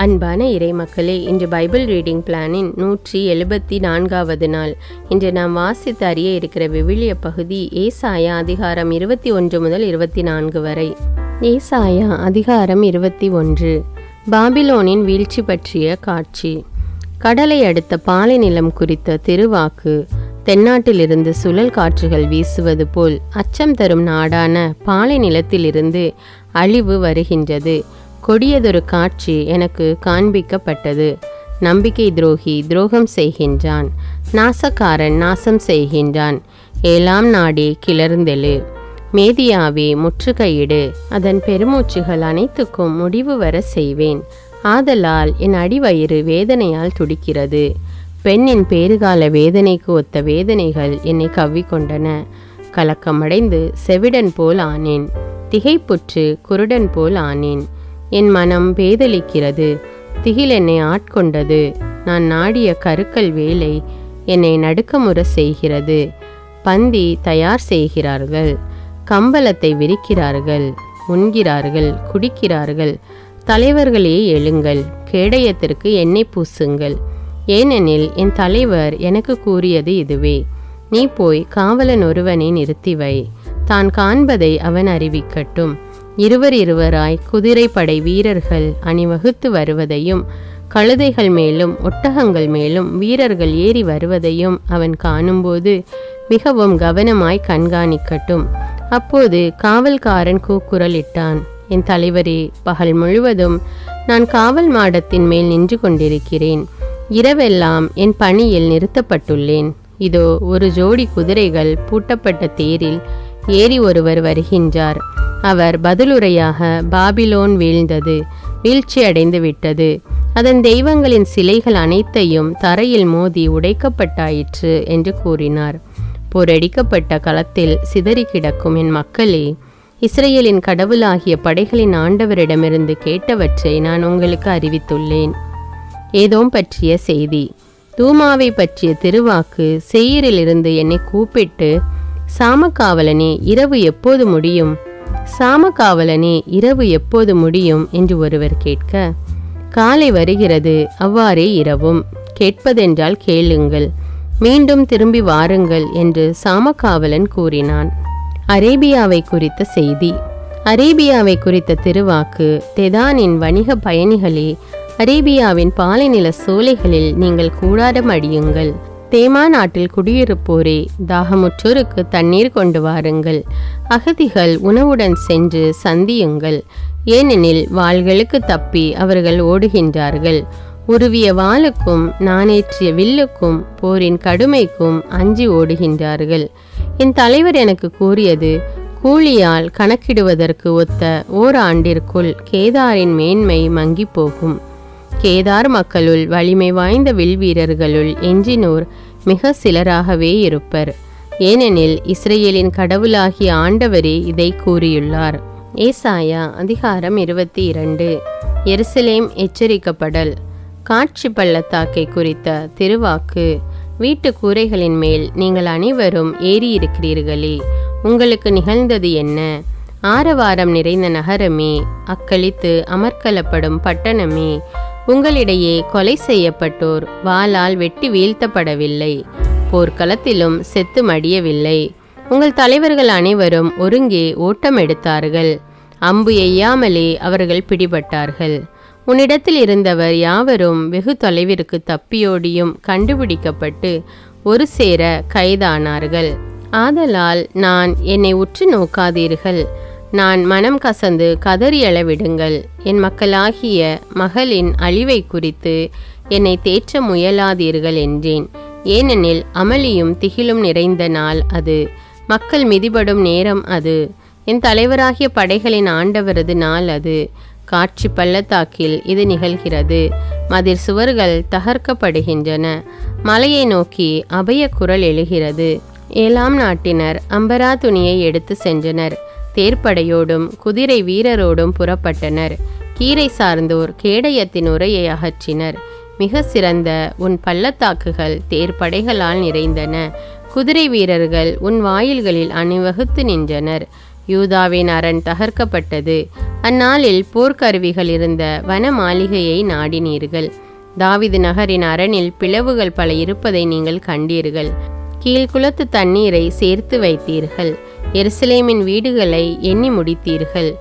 அன்பான இறைமக்களே, இன்று Bible reading பிளானின் 174வது நாள். இன்று நாம் வாசித்து அறிய இருக்கிற விவிலிய பகுதி ஏசாயா அதிகாரம் 21 முதல் 24 வரை. ஏசாயா அதிகாரம் 21. பாபிலோனின் வீழ்ச்சி பற்றிய காட்சி. கடலை அடுத்த பாலை நிலம் குறித்த திருவாக்கு. தென்னாட்டிலிருந்து சுழல் காற்றுகள் வீசுவது போல் அச்சம் தரும் நாடான பாலை நிலத்திலிருந்து அழிவு வருகின்றது. கொடியதொரு காட்சி எனக்கு காண்பிக்கப்பட்டது. நம்பிக்கை துரோகி துரோகம் செய்கின்றான், நாசக்காரன் நாசம் செய்கின்றான். ஏலாம் நாடே கிளர்ந்தெழு, மேதியாவே முற்றுகையிடு, அதன் பெருமூச்சுகள் அனைத்துக்கும் முடிவு வர செய்வேன். ஆதலால் என் அடிவயிறு வேதனையால் துடிக்கிறது. பெண்ணின் பேறுகால வேதனைக்கு ஒத்த வேதனைகள் என்னை கவ்விக்கொண்டன. கலக்கமடைந்து செவிடன் போல் ஆனேன், திகைப்புற்று குருடன் போல் ஆனேன். என் மனம் பேதலிக்கிறது, திகில் என்னை ஆட்கொண்டது. நான் நாடிய கருக்கல் வேலை என்னை நடுக்கமுற செய்கிறது. பந்தி தயார் செய்கிறார்கள், கம்பளத்தை விரிக்கிறார்கள், உண்கிறார்கள், குடிக்கிறார்கள். தலைவர்களே எழுங்கள், கேடயத்திற்கு எண்ணெய் பூசுங்கள். ஏனெனில் என் தலைவர் எனக்கு கூறியது இதுவே: நீ போய் காவலன் ஒருவனை நிறுத்திவை, தான் காண்பதை அவன் அறிவிக்கட்டும். இருவராய் குதிரைப்படை வீரர்கள் அணிவகுத்து வருவதையும் கழுதைகள் மேலும் ஒட்டகங்கள் மேலும் வீரர்கள் ஏறி வருவதையும் அவன் காணும்போது மிகவும் கவனமாய் கண்காணிக்கட்டும். அப்போது காவல்காரன் கூக்குரலிட்டான்: என் தலைவரே, பகல் முழுவதும் நான் காவல் மாடத்தின் மேல் நின்று கொண்டிருக்கிறேன். இரவெல்லாம் என் பணியில் நிறுத்தப்பட்டுள்ளேன். இதோ ஒரு ஜோடி குதிரைகள் பூட்டப்பட்ட தேரில் ஏறி ஒருவர் வருகின்றார். அவர் பதிலுரையாக, பாபிலோன் வீழ்ந்தது, வீழ்ச்சியடைந்து விட்டது, அதன் தெய்வங்களின் சிலைகள் அனைத்தையும் தரையில் மோதி உடைக்கப்பட்டாயிற்று என்று கூறினார். போரடிக்கப்பட்ட களத்தில் சிதறி கிடக்கும் என் மக்களே, இஸ்ரேலின் கடவுளாகிய படைகளின் ஆண்டவரிடமிருந்து கேட்டவற்றை நான் உங்களுக்கு அறிவித்துள்ளேன். ஏதோம் பற்றிய செய்தி. தூமாவை பற்றிய திருவாக்கு. சேயரிலிருந்து என்னை கூப்பிட்டு, சாமக்காவலனே, இரவு எப்போது முடியும்? சாமக்காவலனே, இரவு எப்போது முடியும் என்று ஒருவர் கேட்க, காலை வருகிறது, அவ்வாறே இரவும். கேட்பதென்றால் கேளுங்கள், மீண்டும் திரும்பி வாருங்கள் என்று சாமக்காவலன் கூறினான். அரேபியாவை குறித்த செய்தி. அரேபியாவை குறித்த திருவாக்கு. தெதானின் வணிக பயணிகளே, அரேபியாவின் பாலைநில சோலைகளில் நீங்கள் கூடாரம் அடியுங்கள். தேமா நாட்டில் குடியிருப்போரே, தாகமுற்றோருக்கு தண்ணீர் கொண்டு வாருங்கள். அகதிகள் உணவுடன் சென்று சந்தியுங்கள். ஏனெனில் வாள்களுக்கு தப்பி அவர்கள் ஓடுகின்றார்கள். உருவிய வாளுக்கும் நானேற்றிய வில்லுக்கும் போரின் கடுமைக்கும் அஞ்சி ஓடுகின்றார்கள். என் தலைவர் எனக்கு கூறியது: கூலியால் கணக்கிடுவதற்கு ஒத்த ஓராண்டிற்குள் கேதாரின் மேன்மை மங்கி போகும். கேதார் மக்களுள் வலிமை வாய்ந்த வில்வீரர்களுள் எஞ்சினோர் மிக சிலராகவே இருப்பர். ஏனெனில் இஸ்ரேலின் கடவுளாகிய ஆண்டவரே இதை கூறியுள்ளார். ஏசாயா அதிகாரம் 22. எருசலேம் எச்சரிக்கப்படல். காட்சி பள்ளத்தாக்கை குறித்த திருவாக்கு. வீட்டு கூரைகளின் மேல் நீங்கள் அனைவரும் ஏறியிருக்கிறீர்களே, உங்களுக்கு நிகழ்ந்தது என்ன? ஆரவாரம் நிறைந்த நகரமே, அக்களித்து அமர்க்கலப்படும் பட்டணமே, உங்களிடையே கொலை செய்யப்பட்டோர் வாளால் வெட்டி வீழ்த்தப்படவில்லை, போர்க்களத்திலும் செத்து மடியவில்லை. உங்கள் தலைவர்கள் அனைவரும் ஒருங்கே ஓட்டம் எடுத்தார்கள், அம்பு எய்யாமலே அவர்கள் பிடிபட்டார்கள். உன்னிடத்தில் இருந்தவர் யாவரும் வெகு தொலைவிற்கு தப்பியோடியும் கண்டுபிடிக்கப்பட்டு ஒரு சேர கைதானார்கள். ஆதலால் நான் என்னை உற்று நோக்காதீர்கள், நான் மனம் கசந்து கதறி அளவிடுங்கள். என் மக்களாகிய மகளின் அழிவை குறித்து என்னை தேற்ற முயலாதீர்கள் என்றேன். ஏனெனில் அமளியும் திகிலும் நிறைந்த நாள் அது, மக்கள் மிதிபடும் நேரம் அது, என் தலைவராகிய படைகளின் ஆண்டவரது நாள் அது. காட்சி பள்ளத்தாக்கில் இது நிகழ்கிறது. மதிர் சுவர்கள் தகர்க்கப்படுகின்றன. மலையை நோக்கி அபய குரல் எழுகிறது. ஏலாம் நாட்டினர் அம்பரா துணியை எடுத்து சென்றனர். தேர்ப்படையோடும் குதிரை வீரரோடும் புறப்பட்டனர். கீரை சார்ந்தோர் கேடயத்தின் உரையை அகற்றினர். மிக சிறந்த உன் பள்ளத்தாக்குகள் தேர்ப்படைகளால் நிறைந்தன. குதிரை வீரர்கள் உன் வாயில்களில் அணிவகுத்து நின்றனர். யூதாவின் அரண் தகர்க்கப்பட்டது. அந்நாளில் போர்க்கருவிகள் இருந்த வன மாளிகையை நாடினீர்கள். தாவீது நகரின் அரணில் பிளவுகள் பல இருப்பதை நீங்கள் கண்டீர்கள். கீழ்குளத்து தண்ணீரை சேர்த்து வைத்தீர்கள். எருசலேமின் வீடுகளை எண்ணி முடித்தீர்கள்.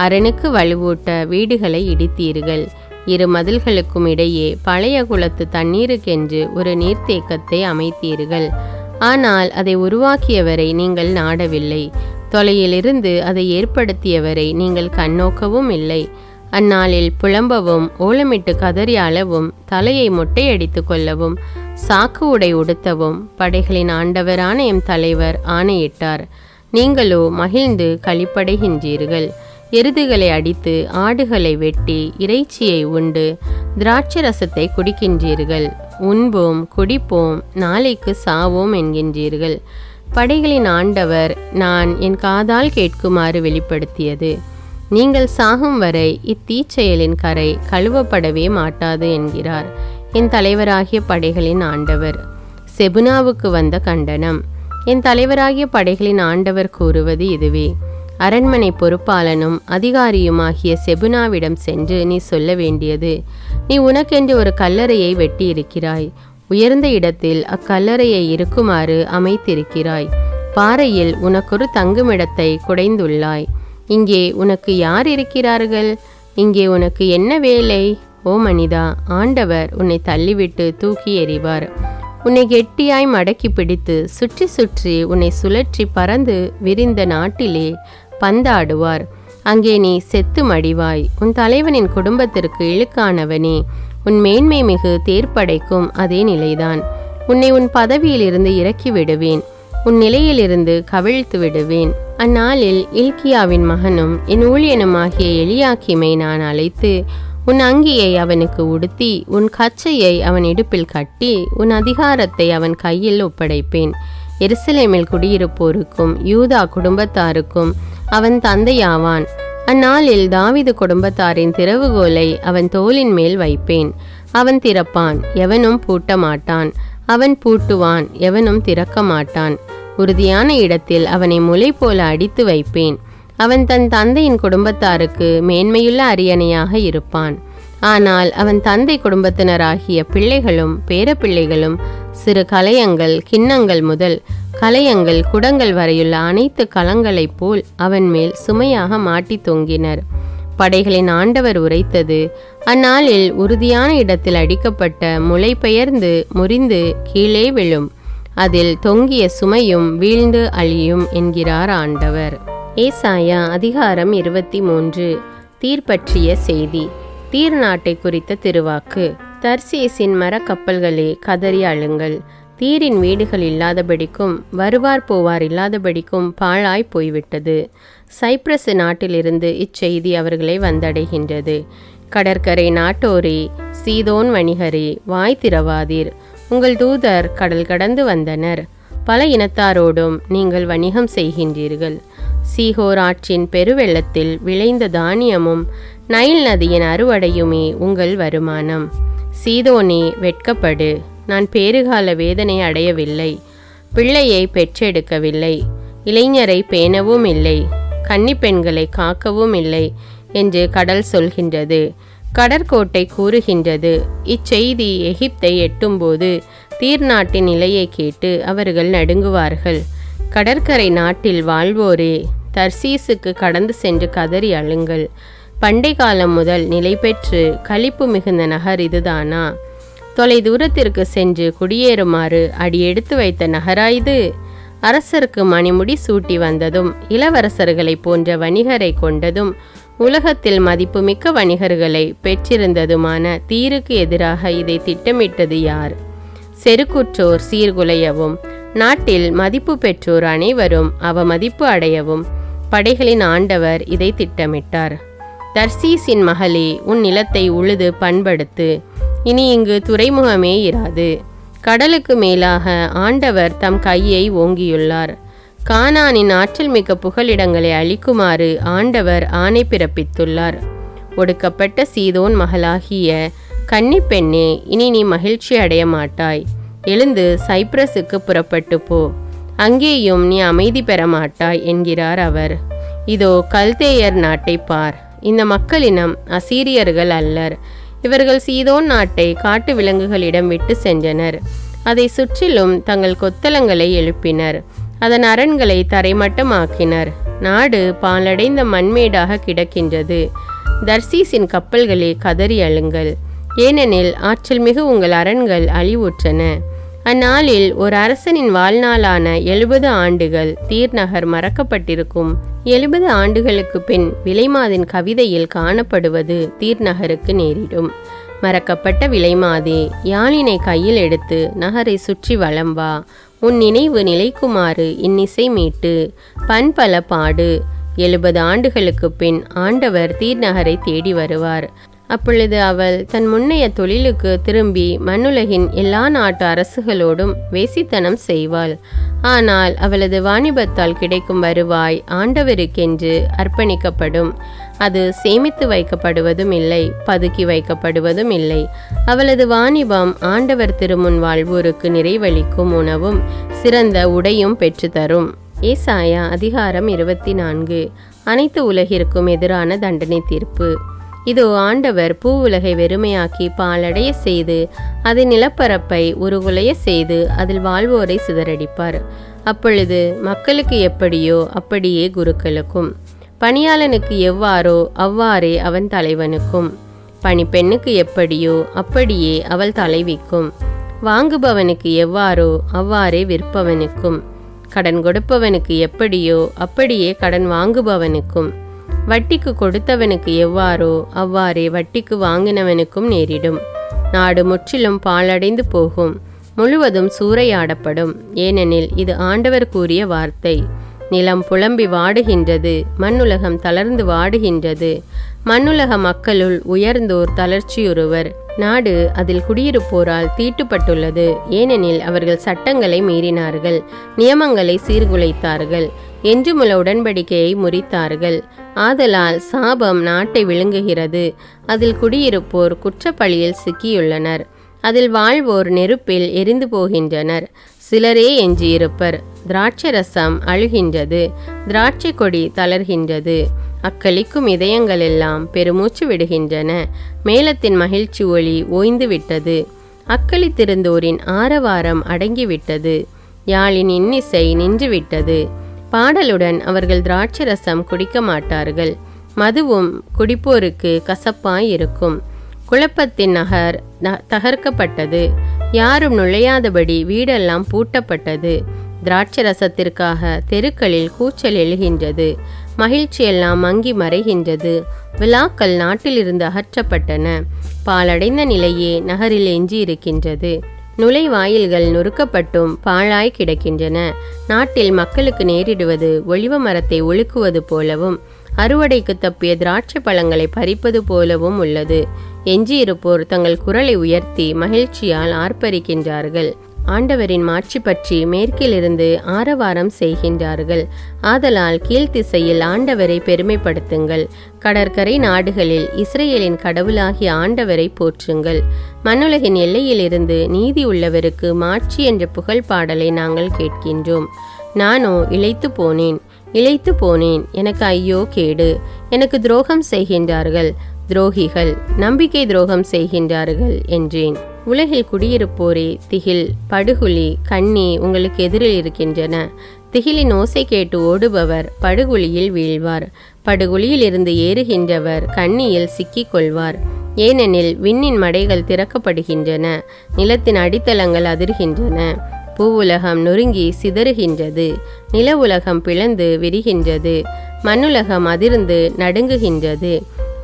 அரணுக்கு வலுவூட்ட வீடுகளை இடித்தீர்கள். இரு மதில்களுக்கும் இடையே பழைய குளத்து தண்ணீருக்கென்று ஒரு நீர்த்தேக்கத்தை அமைத்தீர்கள். ஆனால் அதை உருவாக்கியவரை நீங்கள் நாடவில்லை. தொலையிலிருந்து அதை ஏற்படுத்தியவரை நீங்கள் கண்ணோக்கவும் இல்லை. அந்நாளில் புலம்பவும் ஓலமிட்டு கதறி அளவும் தலையை மொட்டையடித்து கொள்ளவும் சாக்கு உடை உடுத்தவும் படைகளின் ஆண்டவரான எம் தலைவர் ஆணையிட்டார். நீங்களோ மகிழ்ந்து களிப்படைகின்றீர்கள். எருதுகளை அடித்து ஆடுகளை வெட்டி இறைச்சியை உண்டு திராட்சை ரசத்தை குடிக்கின்றீர்கள். உண்போம் குடிப்போம் நாளைக்கு சாவோம் என்கின்றீர்கள். படைகளின் ஆண்டவர் நான் என் காதால் கேட்குமாறு வெளிப்படுத்தியது. நீங்கள் சாகும் வரை இத்தீச்செயலின் கரை கழுவப்படவே மாட்டாது என்கிறார் என் தலைவராகிய படைகளின் ஆண்டவர். செபுனாவுக்கு வந்த கண்டனம். என் தலைவராகிய படைகளின் ஆண்டவர் கூறுவது இதுவே: அரண்மனை பொறுப்பாளனும் அதிகாரியுமாகிய செபுனாவிடம் சென்று நீ சொல்ல வேண்டியது: நீ உனக்கென்று ஒரு கல்லறையை வெட்டியிருக்கிறாய். உயர்ந்த இடத்தில் அக்கல்லறையை இருக்குமாறு அமைத்திருக்கிறாய். பாறையில் உனக்கொரு தங்குமிடத்தை குடைந்துள்ளாய். இங்கே உனக்கு யார் இருக்கிறார்கள்? இங்கே உனக்கு என்ன வேலை? ஓ மனிதா, ஆண்டவர் உன்னை தள்ளிவிட்டு தூக்கி எறிவார். உன்னை கெட்டியாய் மடக்கி பிடித்து சுற்றி சுற்றி உன்னை சுழற்றி பறந்து விரிந்த நாட்டிலே பந்தாடுவார். அங்கே நீ செத்து மடிவாய். உன் தலைவனின் குடும்பத்திற்கு இழுக்கானவனே, உன் மேன்மை மிகு தேர்ப்படைக்கும் அதே நிலைதான். உன்னை உன் பதவியிலிருந்து இறக்கி விடுவேன். உன் நிலையிலிருந்து கவிழ்த்து விடுவேன். அந்நாளில் இல்கியாவின் மகனும் என் ஊழியனுமாகிய எலியாக்கிமை நான் அழைத்து உன் அங்கியை அவனுக்கு உடுத்தி உன் கச்சையை அவன் இடுப்பில் கட்டி உன் அதிகாரத்தை அவன் கையில் ஒப்படைப்பேன். எருசலேமில் குடியிருப்போருக்கும் யூதா குடும்பத்தாருக்கும் அவன் தந்தையாவான். அந்நாளில் தாவீது குடும்பத்தாரின் திறவுகோலை அவன் தோளின் மேல் வைப்பேன். அவன் திறப்பான், எவனும் பூட்ட மாட்டான். அவன் பூட்டுவான், எவனும் திறக்க மாட்டான். உறுதியான இடத்தில் அவனை முளை போல அடித்து வைப்பேன். அவன் தன் தந்தையின் குடும்பத்தாருக்கு மேன்மையுள்ள அரியணையாக இருப்பான். ஆனால் அவன் தந்தை குடும்பத்தினராகிய பிள்ளைகளும் பேரப்பிள்ளைகளும் சிறு கலயங்கள் கிண்ணங்கள் முதல் கலயங்கள் குடங்கள் வரையுள்ள அனைத்து கலங்களைப் போல் அவன் மேல் சுமையாக மாட்டி தொங்கினர். படைகளின் ஆண்டவர் உரைத்தது: அந்நாளில் உறுதியான இடத்தில் அடிக்கப்பட்ட முளை பெயர்ந்து முறிந்து கீழே விழும். அதில் தொங்கிய சுமையும் வீழ்ந்து அழியும் என்கிறார் ஆண்டவர். ஏசாயா அதிகாரம் 23. தீர் பற்றிய செய்தி. தீர் நாட்டை குறித்த திருவாக்கு. தர்சீசின் மரக்கப்பல்களே கதறி அழுங்கள். தீரின் வீடுகள் இல்லாதபடிக்கும் வருவார் போவார் இல்லாதபடிக்கும் பாழாய் போய்விட்டது. சைப்ரஸ் நாட்டிலிருந்து இச்செய்தி அவர்களை வந்தடைகின்றது. கடற்கரை நாட்டோரே, சீதோன் வணிகரே, வாய் திறவாதீர். உங்கள் தூதர் கடல் கடந்து வந்தனர். பல இனத்தாரோடும் நீங்கள் வணிகம் செய்கின்றீர்கள். சீகோர் ஆற்றின் பெருவெள்ளத்தில் விளைந்த தானியமும் நைல் நதியின் அறுவடையுமே உங்கள் வருமானம். சீதோனே வெட்கப்படு. நான் பேறுகால வேதனை அடையவில்லை. பிள்ளையை பெற்றெடுக்கவில்லை. இளைஞரை பேணவும் இல்லை. கன்னிப்பெண்களை காக்கவும் இல்லை என்று கடல் சொல்கின்றது. கடற்கோட்டை கூறுகின்றது. இச்செய்தி எகிப்தை எட்டும்போது தீர் நாட்டின் நிலையை கேட்டு அவர்கள் நடுங்குவார்கள். கடற்கரை நாட்டில் வாழ்வோரே, தர்சீசுக்கு கடந்து சென்று கதறி அழுங்கள். பண்டை காலம் முதல் நிலை பெற்று களிப்பு மிகுந்த நகர் இதுதானா? தொலை தூரத்திற்கு சென்று குடியேறுமாறு அடியெடுத்து வைத்த நகராயுது? அரசருக்கு மணிமுடி சூட்டி வந்ததும் இளவரசர்களை போன்ற வணிகரை கொண்டதும் உலகத்தில் மதிப்புமிக்க வணிகர்களை பெற்றிருந்ததுமான தீருக்கு எதிராக இதை திட்டமிட்டது யார்? செருக்குற்றோர் சீர்குலையவும் நாட்டில் மதிப்பு பெற்றோர் அனைவரும் அவமதிப்பு அடையவும் படைகளின் ஆண்டவர் இதை திட்டமிட்டார். தர்சீசின் மகளே, உன் நிலத்தை உழுது பண்படுத்து. இனி இங்கு துறைமுகமே இராது. கடலுக்கு மேலாக ஆண்டவர் தம் கையை ஓங்கியுள்ளார். கானானின் ஆற்றல் மிக்க புகலிடங்களை அளிக்குமாறு ஆண்டவர் ஆணை பிறப்பித்துள்ளார். ஒடுக்கப்பட்ட சீதோன் மகளாகிய கன்னிப்பெண்ணே, இனி நீ மகிழ்ச்சி அடைய மாட்டாய். எழுந்து சைப்ரஸுக்கு புறப்பட்டு போ. அங்கேயும் நீ அமைதி பெற மாட்டாய் என்கிறார் அவர். இதோ கல்தேயர் நாட்டை பார். இந்த மக்களினம் அசீரியர்கள் அல்லர். இவர்கள் சீதோன் நாட்டை காட்டு விலங்குகளிடம் விட்டு சென்றனர். அதை சுற்றிலும் தங்கள் கொத்தளங்களை எழுப்பினர். அதன் அரண்களை தரைமட்டமாக்கினர். நாடு பாலடைந்த மண்மேடாக கிடக்கின்றது. தர்சீஸின் கப்பல்களே கதறி அழுங்கள், ஏனெனில் ஆற்றல் மிகு உங்கள் அரண்கள் அழிவுற்றன. அந்நாளில் ஒரு அரசனின் வாழ்நாளான 70 ஆண்டுகள் தீர்நகர் மறக்கப்பட்டிருக்கும். 70 ஆண்டுகளுக்கு பின் விலைமாதின் கவிதையில் காணப்படுவது தீர்நகருக்கு நேரிடும். மறக்கப்பட்ட விலைமாதே, யாழினை கையில் எடுத்து நகரை சுற்றி வலம் வா. உன் நினைவு நிலைக்குமாறு இன்னிசை மீட்டு பண்பல பாடு. 70 ஆண்டுகளுக்கு பின் ஆண்டவர் தீர்நகரை தேடி வருவார். அப்பொழுது அவள் தன் முன்னைய தொழிலுக்கு திரும்பி மண்ணுலகின் எல்லா நாட்டு அரசுகளோடும் வேசித்தனம் செய்வாள். ஆனால் அவளது வாணிபத்தால் கிடைக்கும் வருவாய் ஆண்டவருக்கென்று அர்ப்பணிக்கப்படும். அது சேமித்து வைக்கப்படுவதும் இல்லை, பதுக்கி வைக்கப்படுவதும் இல்லை. அவளது வாணிபம் ஆண்டவர் திருமுன் வாழ்வோருக்கு நிறைவளிக்கும் உணவும் சிறந்த உடையும் பெற்றுத்தரும். ஏசாயா அதிகாரம் 24. அனைத்து உலகிற்கும் எதிரான தண்டனை தீர்ப்பு. இதோ ஆண்டவர் பூ உலகை வெறுமையாக்கி பாலடைய செய்து அதன் நிலப்பரப்பை உருகுலைய செய்து அதில் வாழ்வோரை சிதறடிப்பார். அப்பொழுது மக்களுக்கு எப்படியோ அப்படியே குருக்களுக்கும், பணியாளனுக்கு எவ்வாறோ அவ்வாறே அவன் தலைவனுக்கும், பணிப்பெண்ணுக்கு எப்படியோ அப்படியே அவள் தலைவிக்கும், வாங்குபவனுக்கு எவ்வாறோ அவ்வாறே விற்பவனுக்கும், கடன் கொடுப்பவனுக்கு எப்படியோ அப்படியே கடன் வாங்குபவனுக்கும், வட்டிக்கு கொடுத்தவனுக்கு எவ்வாறோ அவ்வாறே வட்டிக்கு வாங்கினவனுக்கும் நேரிடும். நாடு முற்றிலும் பாழடைந்து போகும், முழுவதும் சூறையாடப்படும். ஏனெனில் இது ஆண்டவர் கூறிய வார்த்தை. நிலம் புலம்பி வாடுகின்றது, மண்ணுலகம் தளர்ந்து வாடுகின்றது. மண்ணுலக மக்களுள் உயர்ந்தோர் தளர்ச்சியுறுவர். நாடு அதில் குடியிருப்போரால் தீட்டுப்பட்டுள்ளது. ஏனெனில் அவர்கள் சட்டங்களை மீறினார்கள், நியமங்களை சீர்குலைத்தார்கள், என்றுமுள்ள உடன்படிக்கையை முறித்தார்கள். ஆதலால் சாபம் நாட்டை விழுங்குகிறது. அதில் குடியிருப்போர் குற்றப்பழியில் சிக்கியுள்ளனர். அதில் வாழ்வோர் நெருப்பில் எரிந்து போகின்றனர். சிலரே எஞ்சியிருப்பர். திராட்சை ரசம் அழுகின்றது, திராட்சை கொடி தளர்கின்றது. அக்களிக்கும் இதயங்களெல்லாம் பெருமூச்சு விடுகின்றன. மேளத்தின் மகிழ்ச்சி ஒளி ஓய்ந்து விட்டது. அக்களித்திருந்தோரின் ஆரவாரம் அடங்கிவிட்டது. யாழின் இன்னிசை நின்றுவிட்டது. பாடலுடன் அவர்கள் திராட்சை ரசம் குடிக்க மாட்டார்கள். மதுவும் குடிப்போருக்கு கசப்பாய் இருக்கும். குழப்பத்தின் நகர் தகர்க்கப்பட்டது. யாரும் நுழையாதபடி வீடெல்லாம் பூட்டப்பட்டது. திராட்சை ரசத்திற்காக தெருக்களில் கூச்சல் எழுகின்றது. மகிழ்ச்சியெல்லாம் மங்கி மறைகின்றது. விழாக்கள் நாட்டிலிருந்து அகற்றப்பட்டன. பாலடைந்த நிலையே நகரில் எஞ்சி இருக்கின்றது. நுழைவாயில்கள் நொறுக்கப்பட்டும் பாழாய் கிடக்கின்றன. நாட்டில் மக்களுக்கு நேரிடுவது ஒலிவ மரத்தை ஒழுக்குவது போலவும் அறுவடைக்கு தப்பிய திராட்சை பழங்களை பறிப்பது போலவும் உள்ளது. எஞ்சியிருப்போர் தங்கள் குரலை உயர்த்தி மகிழ்ச்சியால் ஆர்ப்பரிக்கின்றார்கள். ஆண்டவரின் மாட்சி பற்றி மேற்கிலிருந்து ஆரவாரம் செய்கின்றார்கள். ஆதலால் கீழ்த்திசையில் ஆண்டவரை பெருமைப்படுத்துங்கள். கடற்கரை நாடுகளில் இஸ்ரேலின் கடவுளாகிய ஆண்டவரை போற்றுங்கள். மண்ணுலகின் எல்லையிலிருந்து நீதி உள்ளவருக்கு மாட்சி என்ற புகழ் பாடலை நாங்கள் கேட்கின்றோம். நானோ இளைத்து போனேன், எனக்கு ஐயோ கேடு. எனக்கு துரோகம் செய்கின்றார்கள், துரோகிகள் நம்பிக்கை துரோகம் செய்கின்றார்கள் என்றேன். உலகில் குடியிருப்போரே, திகில், படுகுழி, கண்ணி உங்களுக்கு எதிரில் இருக்கின்றன. திகிலின் ஓசை கேட்டு ஓடுபவர் படுகுழியில் வீழ்வார். படுகுழியில் இருந்து ஏறுகின்றவர் கண்ணியில் சிக்கிக் கொள்வார். ஏனெனில் விண்ணின் மடைகள் திறக்கப்படுகின்றன, நிலத்தின் அடித்தளங்கள் அதிர்கின்றன. பூவுலகம் நொறுங்கி சிதறுகின்றது, நில உலகம் பிளந்து விரிகின்றது, மண்ணுலகம் அதிர்ந்து நடுங்குகின்றது.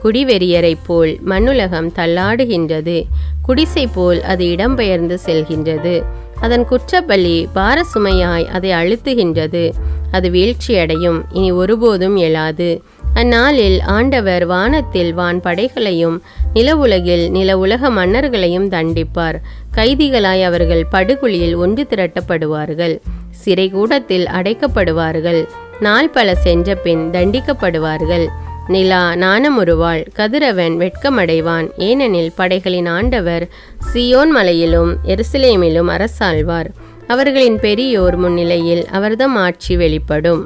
குடிவெறியரை போல் மண்ணுலகம் தள்ளாடுகின்றது, குடிசை போல் அது இடம்பெயர்ந்து செல்கின்றது. அதன் குற்றப்பள்ளி பாரசுமையாய் அதை அழுத்துகின்றது. அது வீழ்ச்சியடையும், இனி ஒருபோதும் எழாது. அந்நாளில் ஆண்டவர் வானத்தில் வான் படைகளையும் நில உலகில் நில உலக மன்னர்களையும் தண்டிப்பார். கைதிகளாய் அவர்கள் படுகுழியில் ஒன்று திரட்டப்படுவார்கள், சிறை கூடத்தில் அடைக்கப்படுவார்கள். நாள் பல சென்ற பின் தண்டிக்கப்படுவார்கள். நிலா நாணமுறுவாள், கதிரவன் வெட்கமடைவான். ஏனெனில் படைகளின் ஆண்டவர் சியோன் மலையிலும் எருசலேமிலும் அரசாழ்வார். அவர்களின் பெரியோர் முன்னிலையில் அவர்தம் ஆட்சி வெளிப்படும்.